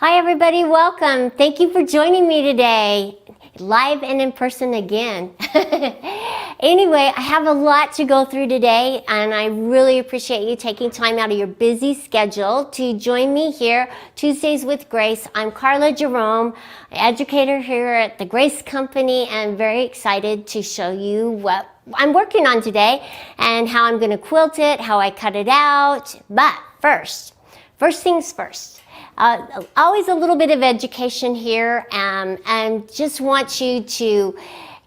Hi everybody, welcome. Thank you for joining me today, live and in person again. Anyway, I have a lot to go through today and I really appreciate you taking time out of your busy schedule to join me here, Tuesdays with Grace. I'm Karla Jerome, educator here at the Grace Company, and very excited to show you what I'm working on today and how I'm going to quilt it, how I cut it out. But first things first. Always a little bit of education here, and just want you to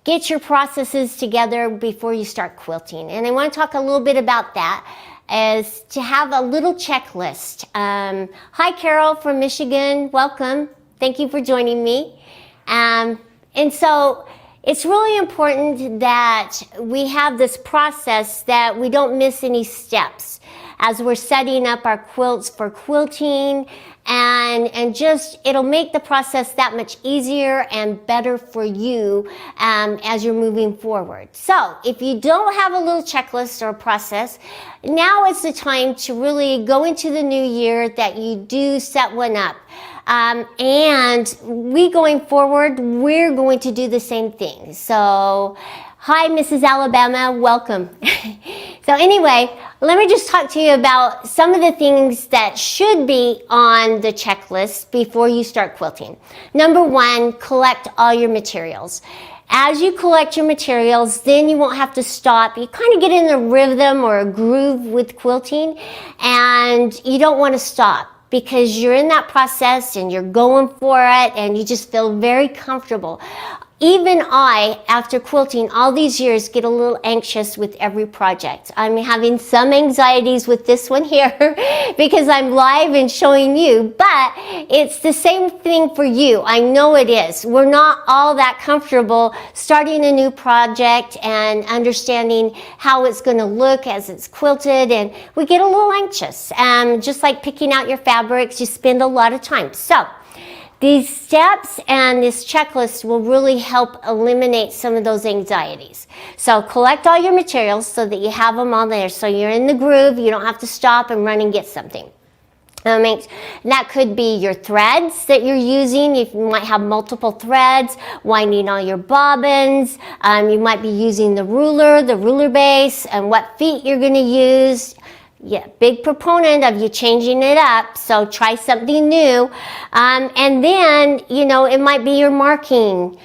get your processes together before you start quilting. And I want to talk a little bit about that, is to have a little checklist. Hi Carol from Michigan, welcome. Thank you for joining me. And so it's really important that we have this process, that we don't miss any steps as we're setting up our quilts for quilting, and just it'll make the process that much easier and better for you as you're moving forward. So if you don't have a little checklist or process, now is the time to really go into the new year that you do set one up. And we going forward, we're going to do the same thing. So hi Mrs. Alabama, welcome. So anyway, let me just talk to you about some of the things that should be on the checklist before you start quilting. Number one, collect all your materials. As you collect your materials, then you won't have to stop. You kind of get in a rhythm or a groove with quilting, and you don't want to stop, because you're in that process and you're going for it and you just feel very comfortable. Even I, after quilting all these years, get a little anxious with every project. I'm having some anxieties with this one here because I'm live and showing you, but it's the same thing for you. I know it is. We're not all that comfortable starting a new project and understanding how it's going to look as it's quilted, and we get a little anxious. Just like picking out your fabrics, you spend a lot of time. So these steps and this checklist will really help eliminate some of those anxieties. So collect all your materials so that you have them all there, so you're in the groove. You don't have to stop and run and get something. That could be your threads that you're using. You might have multiple threads, winding all your bobbins. You might be using the ruler base, and what feet you're going to use. Yeah, big proponent of you changing it up, so try something new. And then, it might be your marking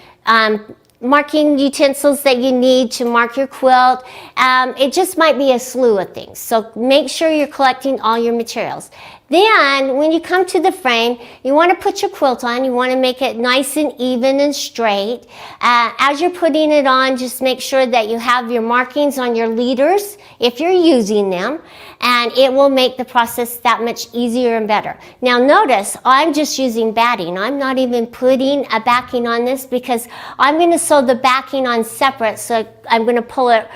utensils that you need to mark your quilt. It just might be a slew of things. So make sure you're collecting all your materials. Then when you come to the frame, you want to put your quilt on. You want to make it nice and even and straight. As you're putting it on, just make sure that you have your markings on your leaders if you're using them, and it will make the process that much easier and better. Now notice, I'm just using batting. I'm not even putting a backing on this because I'm going to sew the backing on separate. So I'm going to pull it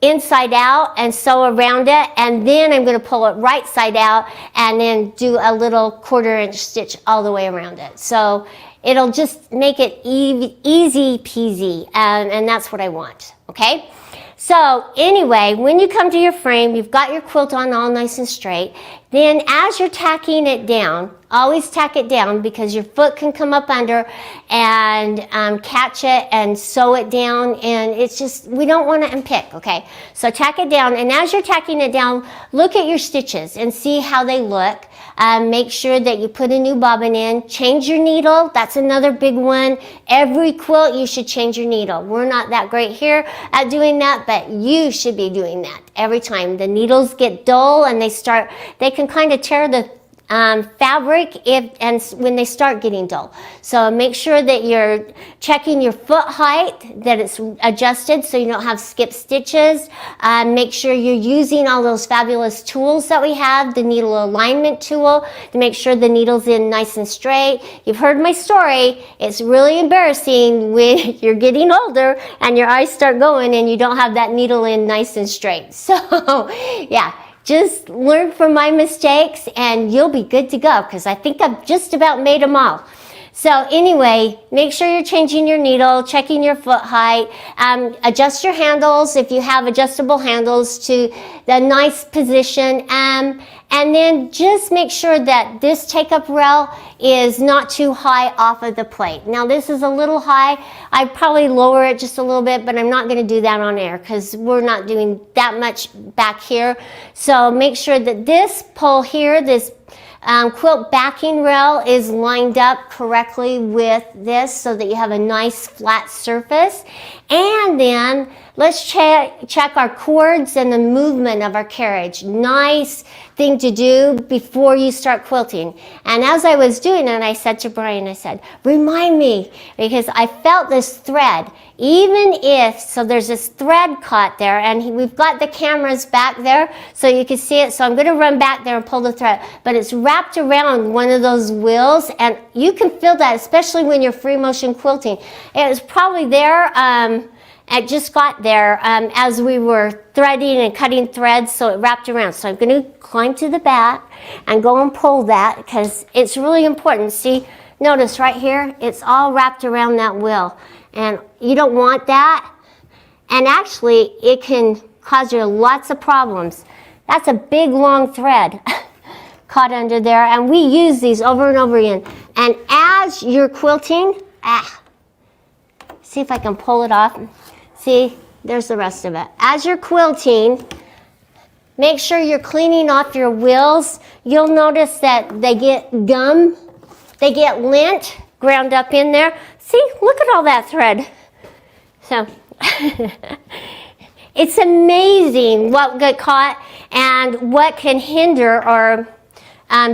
inside out and sew around it, and then I'm going to pull it right side out and then do a little 1/4 inch stitch all the way around it. So it'll just make it easy peasy, and that's what I want. Okay, so anyway, when you come to your frame, you've got your quilt on all nice and straight. Then as you're tacking it down, always tack it down, because your foot can come up under and catch it and sew it down, and it's just, we don't want to unpick. Okay, so tack it down, and as you're tacking it down, look at your stitches and see how they look. Make sure that you put a new bobbin in. Change your needle. That's another big one. Every quilt, you should change your needle. We're not that great here at doing that, but you should be doing that every time. The needles get dull and they can kind of tear the fabric when they start getting dull. So make sure that you're checking your foot height, that it's adjusted so you don't have skip stitches. Make sure you're using all those fabulous tools that we have, the needle alignment tool, to make sure the needle's in nice and straight. You've heard my story. It's really embarrassing when you're getting older and your eyes start going and you don't have that needle in nice and straight. So yeah, just learn from my mistakes and you'll be good to go, because I think I've just about made them all. So anyway, make sure you're changing your needle, checking your foot height, adjust your handles if you have adjustable handles to the nice position, And then just make sure that this take-up rail is not too high off of the plate. Now this is a little high. I'd probably lower it just a little bit, but I'm not going to do that on air because we're not doing that much back here. So make sure that this pole here, this quilt backing rail, is lined up correctly with this so that you have a nice flat surface. And then let's check our cords and the movement of our carriage. Nice thing to do before you start quilting. And as I was doing it, I said to Brian, I said, remind me, because I felt this thread. Even if, so there's this thread caught there, and we've got the cameras back there so you can see it. So I'm going to run back there and pull the thread. But it's wrapped around one of those wheels, and you can feel that, especially when you're free motion quilting. It was probably there. It just got there as we were threading and cutting threads, so it wrapped around. So I'm going to climb to the back and go and pull that because it's really important. See, notice right here, it's all wrapped around that wheel. And you don't want that. And actually, it can cause you lots of problems. That's a big, long thread caught under there. And we use these over and over again. And as you're quilting, see if I can pull it off. See, there's the rest of it. As you're quilting, make sure you're cleaning off your wheels. You'll notice that they get gum, they get lint ground up in there. See, look at all that thread. So, it's amazing what got caught and what can hinder or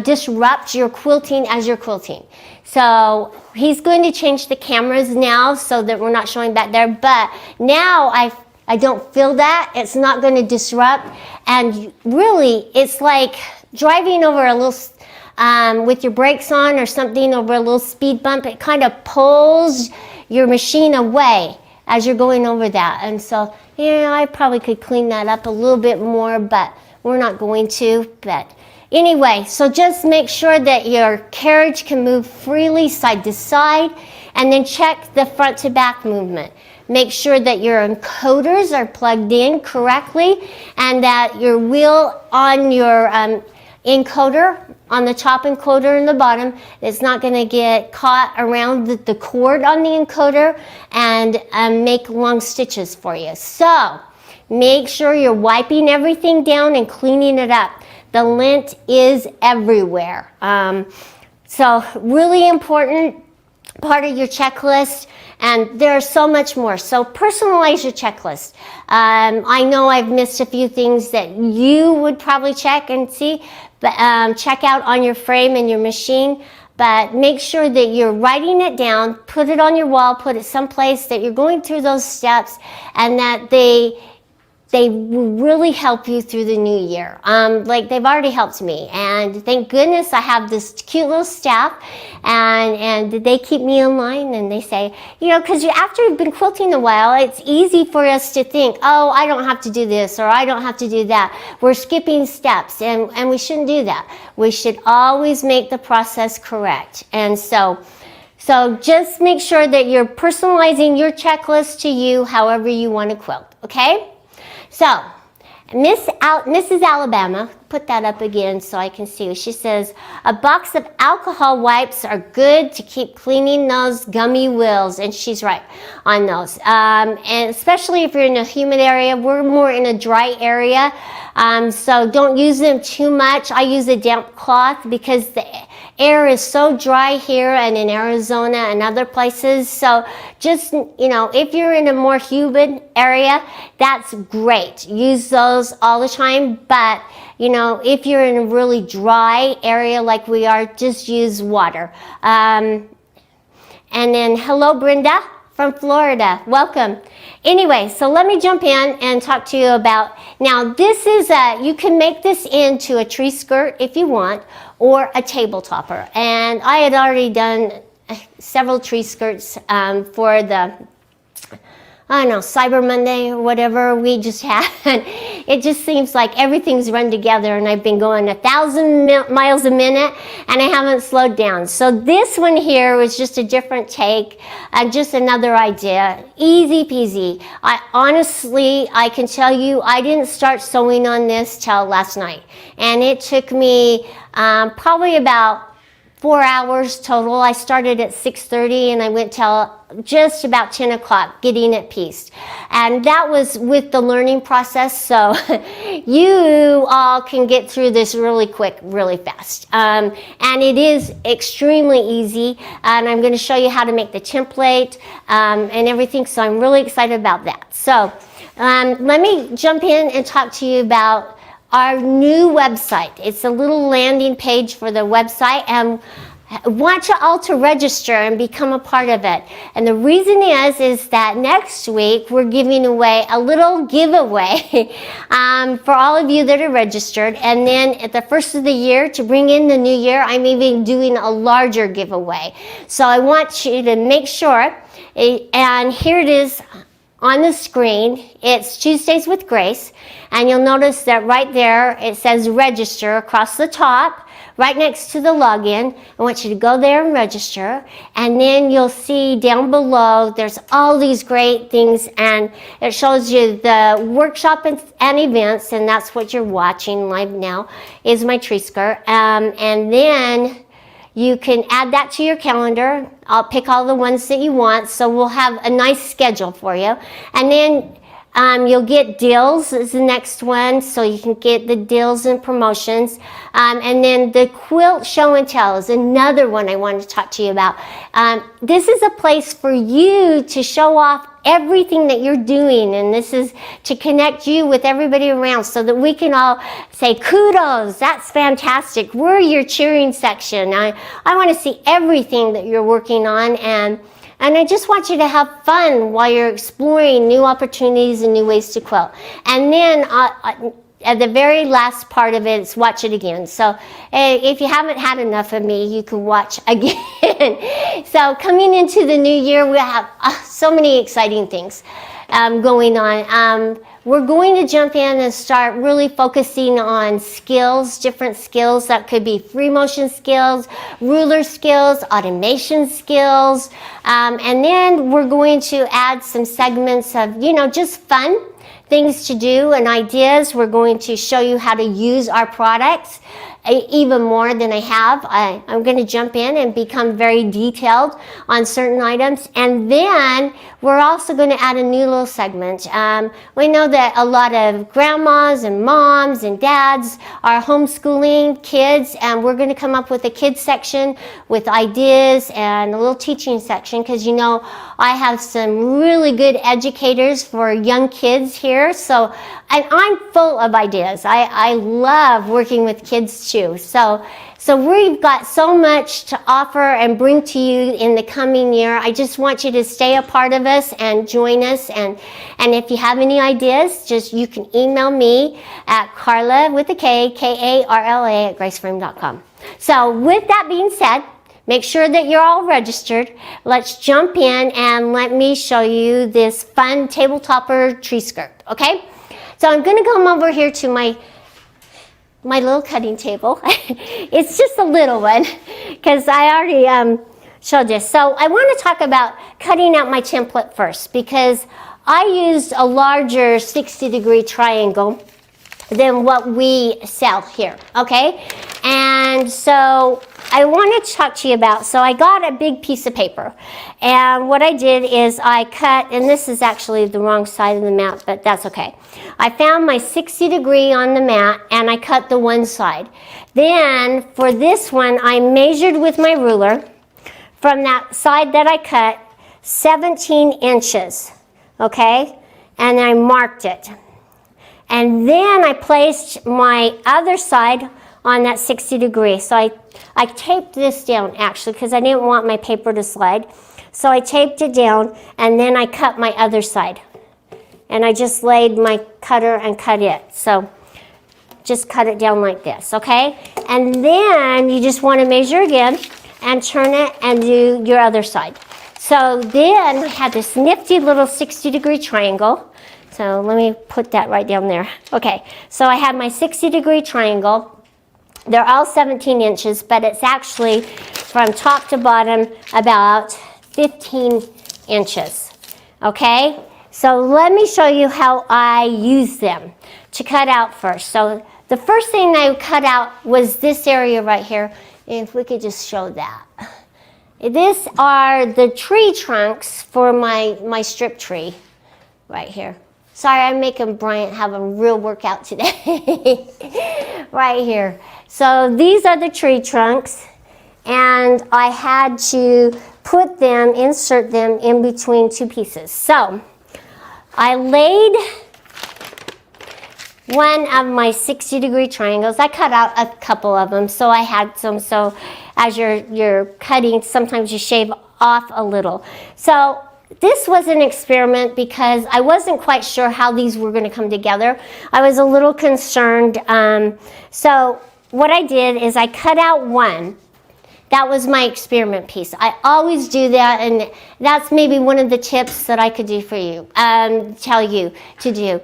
disrupt your quilting as you're quilting. So he's going to change the cameras now so that we're not showing back there, but now I don't feel that. It's not going to disrupt, and really it's like driving over a little with your brakes on or something over a little speed bump. It kind of pulls your machine away as you're going over that. And so, I probably could clean that up a little bit more, but we're not going to. But anyway, so just make sure that your carriage can move freely side to side, and then check the front to back movement. Make sure that your encoders are plugged in correctly and that your wheel on your encoder, on the top encoder and the bottom, is not going to get caught around the cord on the encoder and make long stitches for you. So make sure you're wiping everything down and cleaning it up. The lint is everywhere. So really important part of your checklist, and there's so much more. So personalize your checklist. I know I've missed a few things that you would probably check and see, but check out on your frame and your machine. But make sure that you're writing it down, put it on your wall, put it someplace that you're going through those steps, and that they will really help you through the new year. Like they've already helped me, and thank goodness I have this cute little staff, and they keep me in line, and they say, because after you've been quilting a while, it's easy for us to think, oh, I don't have to do this, or I don't have to do that. We're skipping steps, and we shouldn't do that. We should always make the process correct. And so just make sure that you're personalizing your checklist to you however you want to quilt, okay? So, Mrs. Alabama, put that up again so I can see. She says, a box of alcohol wipes are good to keep cleaning those gummy wheels. And she's right on those. And especially if you're in a humid area. We're more in a dry area. So don't use them too much. I use a damp cloth because the air is so dry here and in Arizona and other places. So just, if you're in a more humid area, that's great. Use those all the time. But, if you're in a really dry area like we are, just use water. And then, hello, Brenda from Florida. Welcome. Anyway, so let me jump in and talk to you about, now this is you can make this into a tree skirt if you want, or a table topper. And I had already done several tree skirts for the I don't know, Cyber Monday or whatever we just had. It just seems like everything's run together, and I've been going 1,000 miles a minute and I haven't slowed down. So this one here was just a different take and just another idea. Easy peasy. Honestly, I can tell you, I didn't start sewing on this till last night. And it took me probably about 4 hours total. I started at 6:30 and I went till just about 10 o'clock getting it pieced. And that was with the learning process, so you all can get through this really quick, really fast. And it is extremely easy, and I'm going to show you how to make the template and everything, so I'm really excited about that. So let me jump in and talk to you about our new website. It's a little landing page for the website, and I want you all to register and become a part of it. And the reason is that next week we're giving away a little giveaway for all of you that are registered. And then at the first of the year, to bring in the new year, I'm even doing a larger giveaway. So I want you to make sure, and here it is on the screen. It's Tuesdays with Grace, and you'll notice that right there it says register across the top, right next to the login. I want you to go there and register, and then you'll see down below there's all these great things, and it shows you the workshop and events, and that's what you're watching live now is my tree skirt. And then you can add that to your calendar. I'll pick all the ones that you want, so we'll have a nice schedule for you. And then you'll get deals is the next one, so you can get the deals and promotions. And then the quilt show and tell is another one I wanted to talk to you about. This is a place for you to show off everything that you're doing, and this is to connect you with everybody around so that we can all say kudos, that's fantastic, we're your cheering section. I want to see everything that you're working on, and I just want you to have fun while you're exploring new opportunities and new ways to quilt. And then at the very last part of it is watch it again. So if you haven't had enough of me, you can watch again. So coming into the new year, we have so many exciting things going on. We're going to jump in and start really focusing on skills, different skills that could be free motion skills, ruler skills, automation skills, and then we're going to add some segments of, just fun things to do and ideas. We're going to show you how to use our products even more than I have. I'm going to jump in and become very detailed on certain items, and then we're also going to add a new little segment. We know that a lot of grandmas and moms and dads are homeschooling kids, and we're going to come up with a kids section with ideas and a little teaching section, because I have some really good educators for young kids here, so I'm full of ideas. I love working with kids too. So we've got so much to offer and bring to you in the coming year. I just want you to stay a part of us and join us. And if you have any ideas, you can email me at Karla with a K, Karla at graceframe.com. So with that being said, make sure that you're all registered. Let's jump in and let me show you this fun table topper tree skirt, okay? So I'm going to come over here to my little cutting table. It's just a little one because I already showed this. So I want to talk about cutting out my template first, because I used a larger 60-degree triangle than what we sell here, okay? And so I want to talk to you about, so I got a big piece of paper, and what I did is I cut, and this is actually the wrong side of the mat, but that's okay. I found my 60-degree on the mat, and I cut the one side. Then for this one, I measured with my ruler from that side that I cut 17 inches, okay? And I marked it. And then I placed my other side on that 60-degree. So I taped this down actually, because I didn't want my paper to slide. So I taped it down, and then I cut my other side. And I just laid my cutter and cut it. So just cut it down like this, okay? And then you just want to measure again and turn it and do your other side. So then I had this nifty little 60-degree triangle. So let me put that right down there. Okay, so I have my 60-degree triangle. They're all 17 inches, but it's actually from top to bottom about 15 inches. Okay, so let me show you how I use them to cut out first. So the first thing I cut out was this area right here. If we could just show that. These are the tree trunks for my strip tree right here. Sorry, I'm making Bryant have a real workout today. Right here. So these are the tree trunks, and I had to put them, insert them in between two pieces. So I laid one of my 60-degree triangles. I cut out a couple of them, so I had some. So as you're cutting, sometimes you shave off a little. So this was an experiment because I wasn't quite sure how these were going to come together. I was a little concerned. So what I did is I cut out one. That was my experiment piece. I always do that, and that's maybe one of the tips that I could do for you, tell you to do.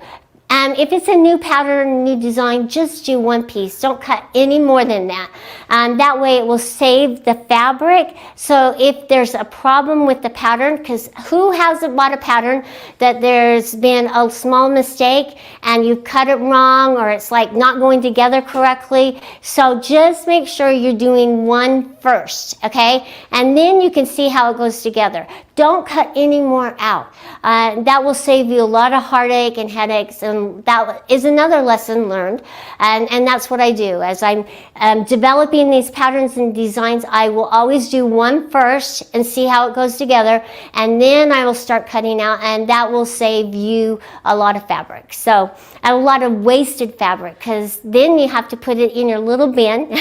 If it's a new pattern, new design, just do one piece. Don't cut any more than that. That way it will save the fabric. So if there's a problem with the pattern, because who hasn't bought a pattern that there's been a small mistake and you cut it wrong, or it's like not going together correctly? So just make sure you're doing one first, okay? And then you can see how it goes together. Don't cut any more out. That will save you a lot of heartache and headaches, and that is another lesson learned. And that's what I do. As I'm developing these patterns and designs, I will always do one first and see how it goes together, and then I will start cutting out, and that will save you a lot of fabric. So, a lot of wasted fabric, because then you have to put it in your little bin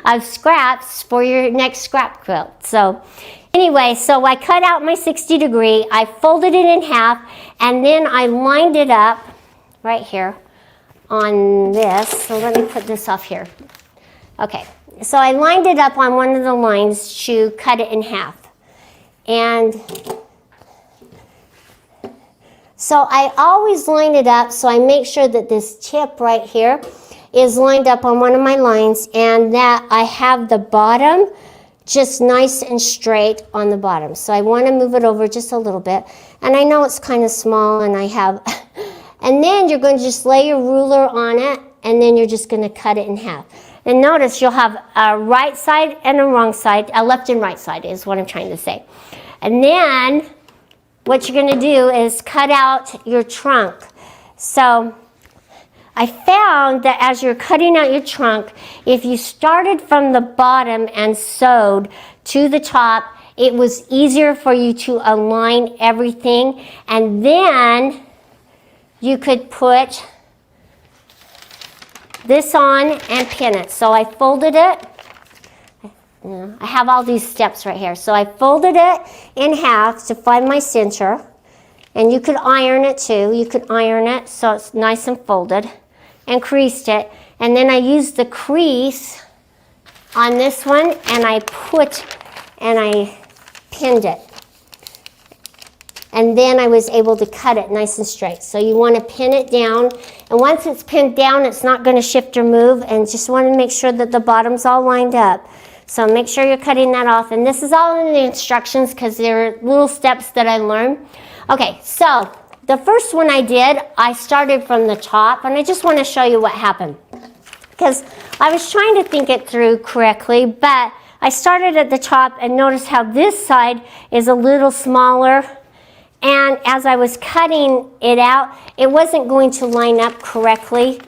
of scraps for your next scrap quilt. So anyway, so I cut out my 60-degree, I folded it in half, and then I lined it up right here on this. So let me put this off here. Okay, so I lined it up on one of the lines to cut it in half. And so I always line it up, so I make sure that this tip right here is lined up on one of my lines, and that I have the bottom just nice and straight on the bottom. So I want to move it over just a little bit. And I know it's kind of small, and I have, and then you're going to just lay your ruler on it, and then you're just going to cut it in half. And notice you'll have a right side and a wrong side, a left and right side is what I'm trying to say. And then what you're going to do is cut out your trunk. So I found that as you're cutting out your trunk, if you started from the bottom and sewed to the top, it was easier for you to align everything, and then you could put this on and pin it. So I folded it. I have all these steps right here. So I folded it in half to find my center, and you could iron it too. You could iron it so it's nice and folded, and creased it. And then I used the crease on this one, and I pinned it. And then I was able to cut it nice and straight. So you want to pin it down, and once it's pinned down, it's not going to shift or move, and just want to make sure that the bottom's all lined up. So make sure you're cutting that off, and this is all in the instructions because they're little steps that I learned. Okay, so the first one I did, I started from the top, and I just want to show you what happened, because I was trying to think it through correctly, but I started at the top, and notice how this side is a little smaller, and as I was cutting it out, it wasn't going to line up correctly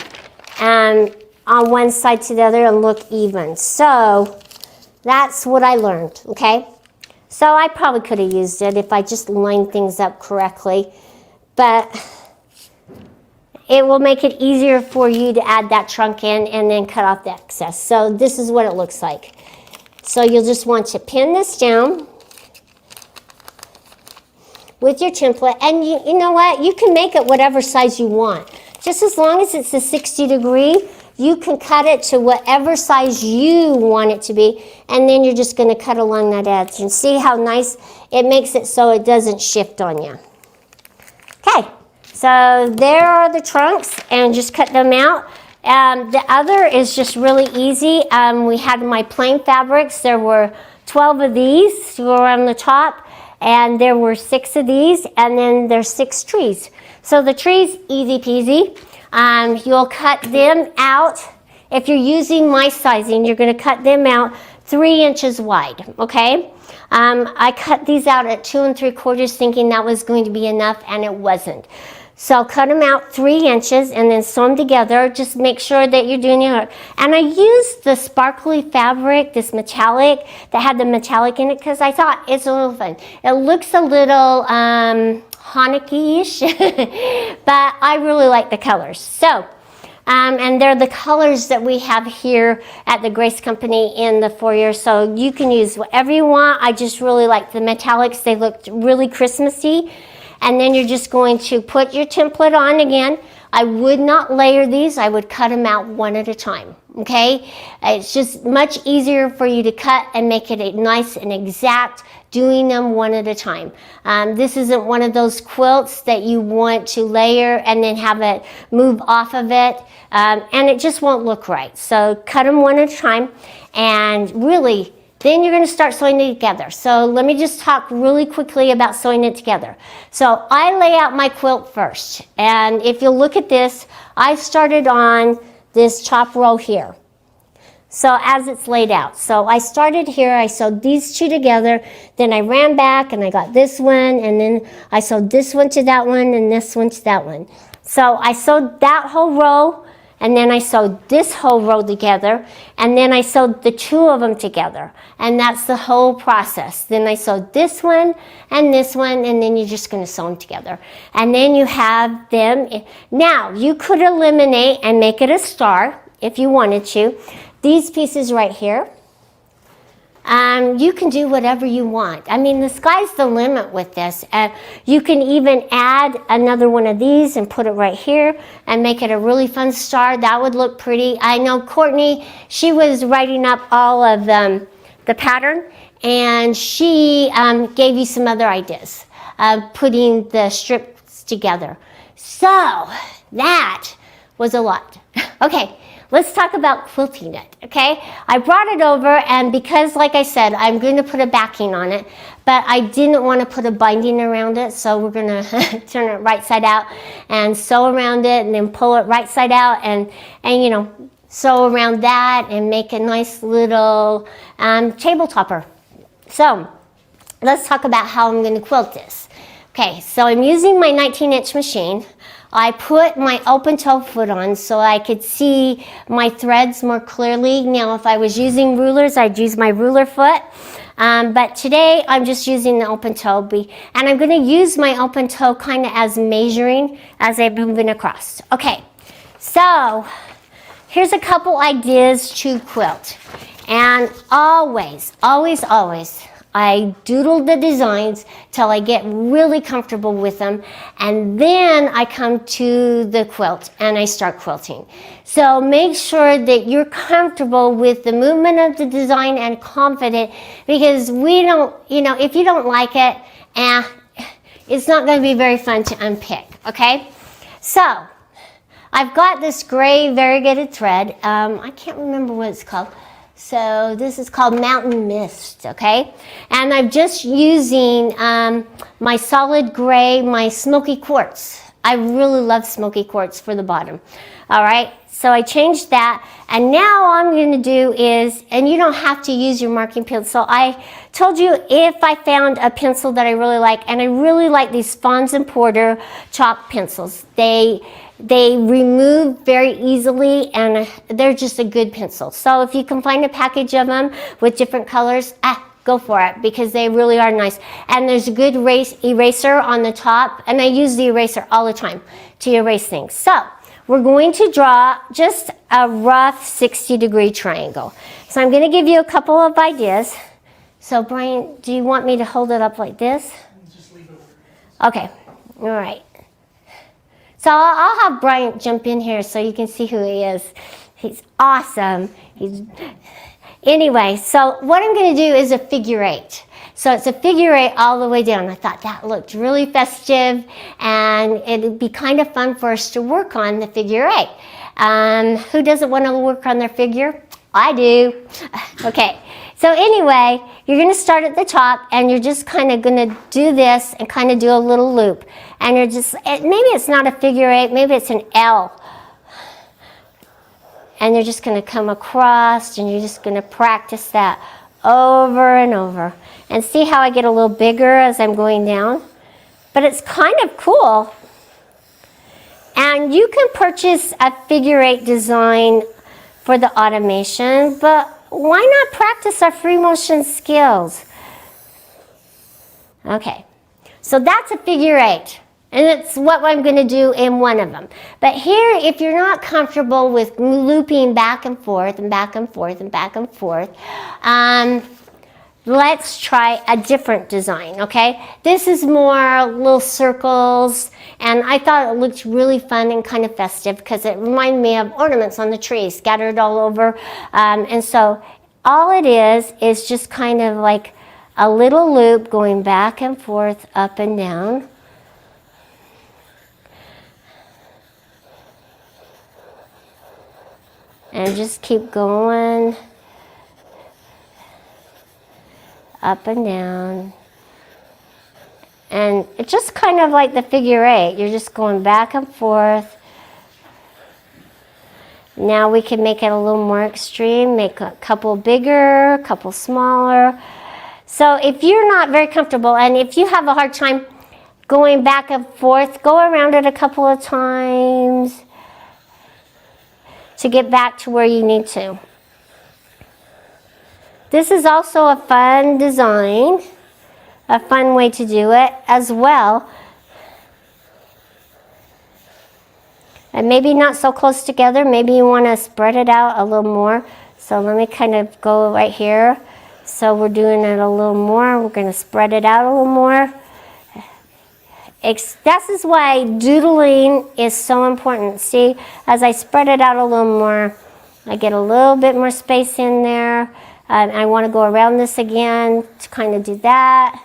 on one side to the other and look even. So that's what I learned, okay? So I probably could have used it if I just lined things up correctly, but it will make it easier for you to add that trunk in and then cut off the excess. So this is what it looks like. So you'll just want to pin this down with your template, and you know what? You can make it whatever size you want. Just as long as it's a 60-degree, You can cut it to whatever size you want it to be, and then you're just going to cut along that edge. And see how nice it makes it so it doesn't shift on you. Okay, so there are the trunks, and just cut them out. The other is just really easy. We had my plain fabrics. There were 12 of these to go around the top, and there were 6 of these, and then there's 6 trees. So the trees, easy peasy. You'll cut them out. If you're using my sizing, you're going to cut them out 3 inches wide, okay? I cut these out at 2 3/4 thinking that was going to be enough, and it wasn't. So cut them out 3 inches and then sew them together. Just make sure that you're doing your, and I used the sparkly fabric, this metallic, that had the metallic in it, because I thought it's a little fun. It looks a little Hanukkah-ish, but I really like the colors. So, and they're the colors that we have here at the Grace Company in the foyer, so you can use whatever you want. I just really like the metallics. They looked really Christmassy. And then you're just going to put your template on again. I would not layer these. I would cut them out one at a time, okay? It's just much easier for you to cut and make it nice and exact, doing them one at a time. This isn't one of those quilts that you want to layer and then have it move off of it, and it just won't look right. So cut them one at a time, and really, then you're going to start sewing it together. So let me just talk really quickly about sewing it together. So I lay out my quilt first. And if you look at this, I started on this top row here. So as it's laid out. So I started here, I sewed these 2 together, then I ran back and I got this one, and then I sewed this one to that one and this one to that one. So I sewed that whole row, and then I sewed this whole row together, and then I sewed the 2 of them together, and that's the whole process. Then I sewed this one, and then you're just going to sew them together. And then you have them. Now, you could eliminate and make it a star if you wanted to. These pieces right here, you can do whatever you want. I mean, the sky's the limit with this. You can even add another one of these and put it right here and make it a really fun star. That would look pretty. I know Courtney, she was writing up all of the pattern, and she gave you some other ideas of putting the strips together. So that was a lot. Okay. Let's talk about quilting it, okay? I brought it over, and because, like I said, I'm going to put a backing on it, but I didn't want to put a binding around it, so we're going to turn it right side out and sew around it, and then pull it right side out, and you know, sew around that and make a nice little table topper. So let's talk about how I'm going to quilt this. Okay, so I'm using my 19-inch machine. I put my open toe foot on so I could see my threads more clearly. Now, if I was using rulers, I'd use my ruler foot. But today, I'm just using the open toe. And I'm going to use my open toe kind of as measuring as I'm moving across. Okay, so here's a couple ideas to quilt. And always, always, always, I doodle the designs till I get really comfortable with them, and then I come to the quilt and I start quilting. So make sure that you're comfortable with the movement of the design and confident, because we don't, you know, if you don't like it, it's not going to be very fun to unpick, okay? So I've got this gray variegated thread. I can't remember what it's called. So this is called Mountain Mist, okay? And I'm just using my solid gray, my smoky quartz. I really love smoky quartz for the bottom. All right, so I changed that. And now all I'm going to do is, and you don't have to use your marking pencil. I told you if I found a pencil that I really like, and I really like these Fons and Porter chalk pencils. They remove very easily, and they're just a good pencil. So if you can find a package of them with different colors, go for it, because they really are nice. And there's a good eraser on the top, and I use the eraser all the time to erase things. So we're going to draw just a rough 60-degree triangle. So I'm going to give you a couple of ideas. So Brian, do you want me to hold it up like this? Just leave it. Okay, all right. So I'll have Bryant jump in here so you can see who he is. He's awesome. Anyway, so what I'm going to do is a figure eight. So it's a figure eight all the way down. I thought that looked really festive, and it'd be kind of fun for us to work on the figure eight. Who doesn't want to work on their figure? I do. Okay, so anyway, you're going to start at the top, and you're just kind of going to do this and kind of do a little loop. And you're just, maybe it's not a figure eight, maybe it's an L. And you're just going to come across, and you're just going to practice that over and over. And see how I get a little bigger as I'm going down? But it's kind of cool. And you can purchase a figure eight design for the automation, but why not practice our free motion skills? Okay, so that's a figure eight. And it's what I'm going to do in one of them. But here, if you're not comfortable with looping back and forth and back and forth and back and forth, let's try a different design, okay? This is more little circles, and I thought it looked really fun and kind of festive because it reminded me of ornaments on the tree scattered all over. And so all it is just kind of like a little loop going back and forth, up and down. And just keep going up and down. And it's just kind of like the figure eight. You're just going back and forth. Now we can make it a little more extreme, make a couple bigger, a couple smaller. So if you're not very comfortable, and if you have a hard time going back and forth, go around it a couple of times to get back to where you need to. This is also a fun design, a fun way to do it as well. And maybe not so close together, maybe you want to spread it out a little more. So let me kind of go right here. So we're doing it a little more, we're going to spread it out a little more. This is why doodling is so important. See, as I spread it out a little more, I get a little bit more space in there. I want to go around this again to kind of do that.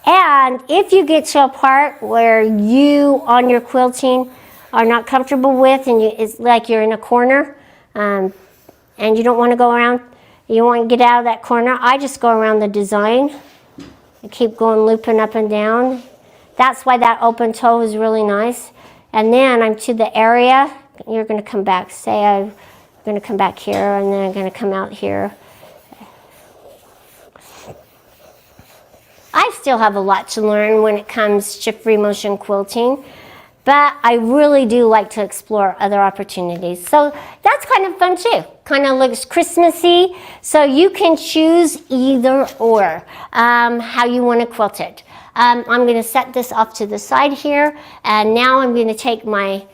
And if you get to a part where you, on your quilting, are not comfortable with, and it's like you're in a corner, and you don't want to go around, you want to get out of that corner, I just go around the design. I keep going looping up and down. That's why that open toe is really nice. And then I'm to the area. You're going to come back. Say I'm going to come back here, and then I'm going to come out here. I still have a lot to learn when it comes to free motion quilting, but I really do like to explore other opportunities. So that's kind of fun too. Kind of looks Christmassy. So you can choose either or how you want to quilt it. I'm going to set this off to the side here, and now I'm going to take my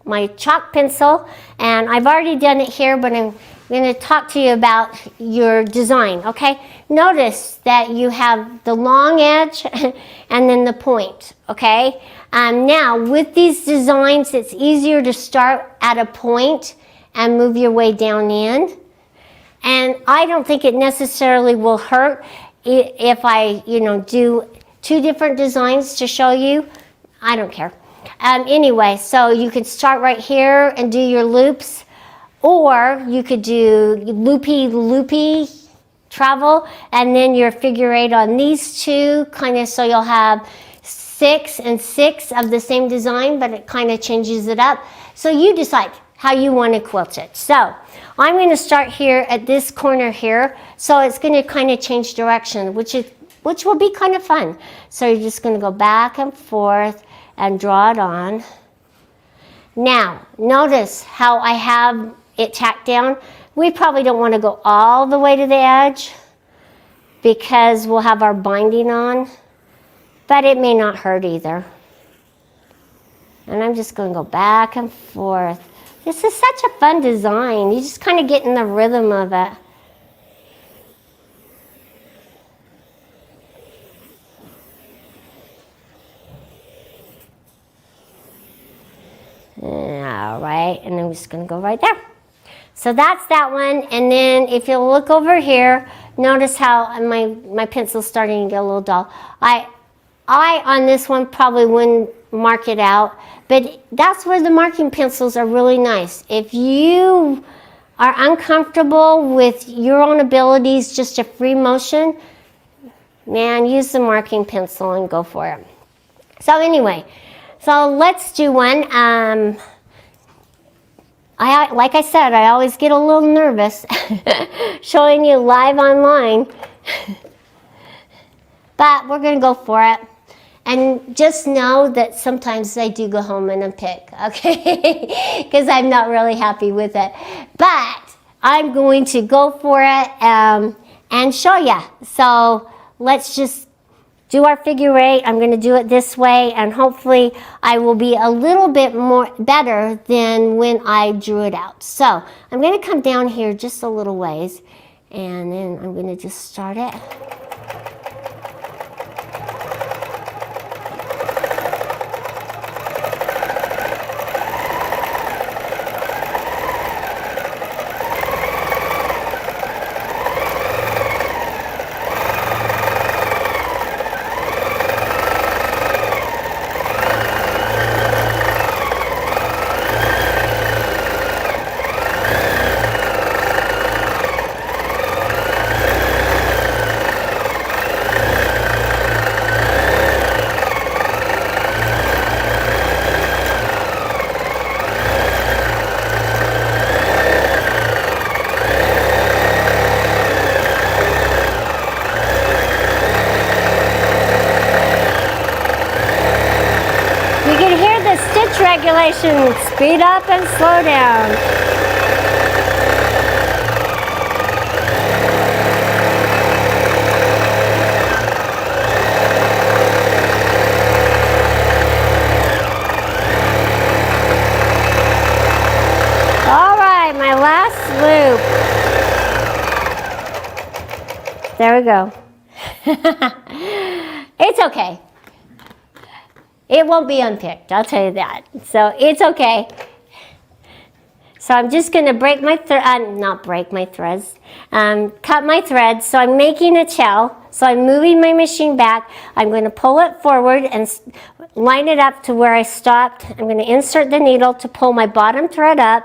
my chalk pencil, and I've already done it here, but I'm going to talk to you about your design, okay? Notice that you have the long edge and then the point, okay? Now, with these designs, it's easier to start at a point and move your way down in. And I don't think it necessarily will hurt if I, do two different designs to show you. I don't care. Anyway, so you could start right here and do your loops, or you could do loopy travel, and then your figure eight on these two, kind of so you'll have 6 and 6 of the same design, but it kind of changes it up. So you decide how you want to quilt it. So I'm going to start here at this corner here, so it's going to kind of change direction, which will be kind of fun. So you're just going to go back and forth and draw it on. Now, notice how I have it tacked down. We probably don't want to go all the way to the edge because we'll have our binding on, but it may not hurt either. And I'm just going to go back and forth. This is such a fun design. You just kind of get in the rhythm of it. just going to go right there. So that's that one. And then if you look over here, notice how my pencil's starting to get a little dull. I on this one probably wouldn't mark it out, but that's where the marking pencils are really nice. If you are uncomfortable with your own abilities, just a free motion, man, use the marking pencil and go for it. So anyway, so let's do one. Like I said, I always get a little nervous showing you live online, but we're going to go for it. And just know that sometimes I do go home and unpick, okay? Because I'm not really happy with it. But I'm going to go for it and show you. So let's just do our figure eight. I'm going to do it this way, and hopefully I will be a little bit more better than when I drew it out. So I'm going to come down here just a little ways, and then I'm going to just start it. Regulation, speed up and slow down. All right, my last loop. There we go. It's okay. It won't be unpicked, I'll tell you that. So it's okay. So I'm just going to break my not break my threads, cut my threads. So I'm making a tail. So I'm moving my machine back. I'm going to pull it forward and line it up to where I stopped. I'm going to insert the needle to pull my bottom thread up.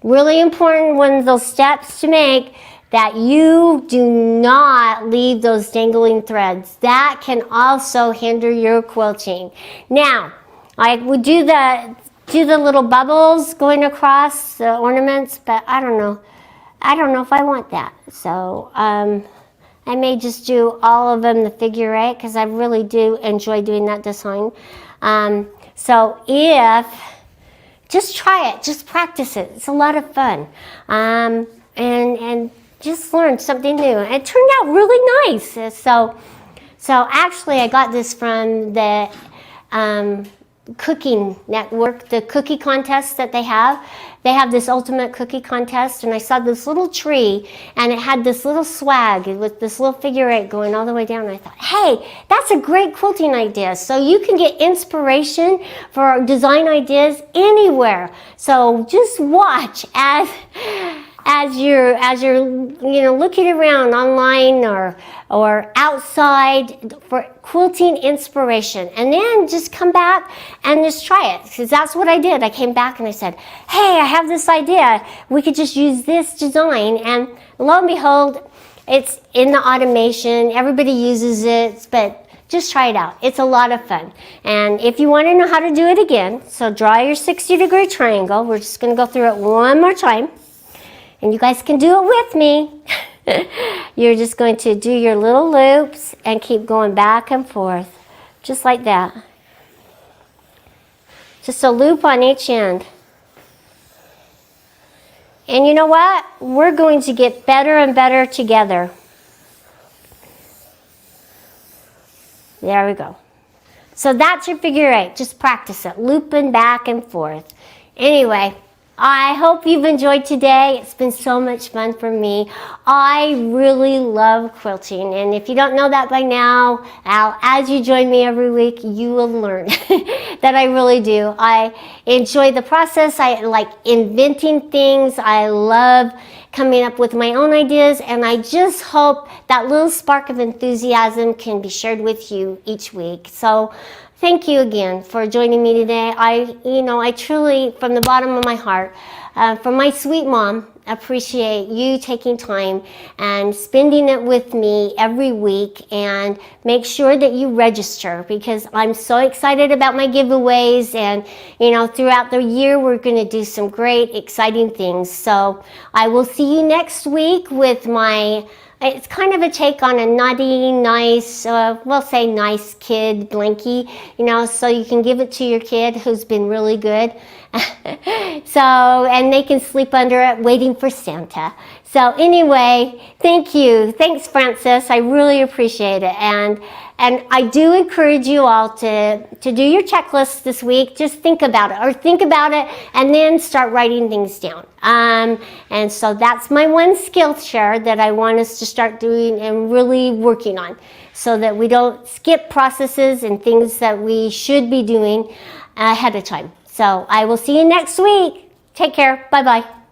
Really important, one of those steps to make, that you do not leave those dangling threads. That can also hinder your quilting. Now, I would do the little bubbles going across the ornaments, but I don't know if I want that. So I may just do all of them the figure eight, because I really do enjoy doing that design. So just try it, just practice it. It's a lot of fun. And just learned something new. It turned out really nice. So actually I got this from the Cooking Network, the cookie contest that they have. They have this ultimate cookie contest, and I saw this little tree, and it had this little swag with this little figure eight going all the way down. And I thought, hey, that's a great quilting idea. So you can get inspiration for design ideas anywhere. So just watch as you're looking around online or outside for quilting inspiration, and then just come back and just try it, because that's what I did. I came back and I said, hey, I have this idea, we could just use this design, and lo and behold, it's in the automation, everybody uses it, but just try it out. It's a lot of fun. And if you want to know how to do it again, so draw your 60-degree triangle. We're just going to go through it one more time. And you guys can do it with me. You're just going to do your little loops and keep going back and forth, just like that. Just a loop on each end. And you know what? We're going to get better and better together. There we go. So that's your figure eight. Just practice it, looping back and forth. Anyway, I hope you've enjoyed today. It's been so much fun for me. I really love quilting, and if you don't know that by now, as you join me every week, you will learn that I really do. I enjoy the process. I like inventing things. I love coming up with my own ideas, and I just hope that little spark of enthusiasm can be shared with you each week. So thank you again for joining me today. I truly, from the bottom of my heart, from my sweet mom, appreciate you taking time and spending it with me every week, and make sure that you register, because I'm so excited about my giveaways, and throughout the year we're going to do some great exciting things. So I will see you next week with it's kind of a take on a nutty, nice, we'll say nice kid blankie, so you can give it to your kid who's been really good. And they can sleep under it waiting for Santa. So anyway, thank you. Thanks, Francis. I really appreciate it. And I do encourage you all to do your checklist this week. Just think about it, and then start writing things down. And so that's my one skill share that I want us to start doing and really working on, so that we don't skip processes and things that we should be doing ahead of time. So I will see you next week. Take care. Bye-bye.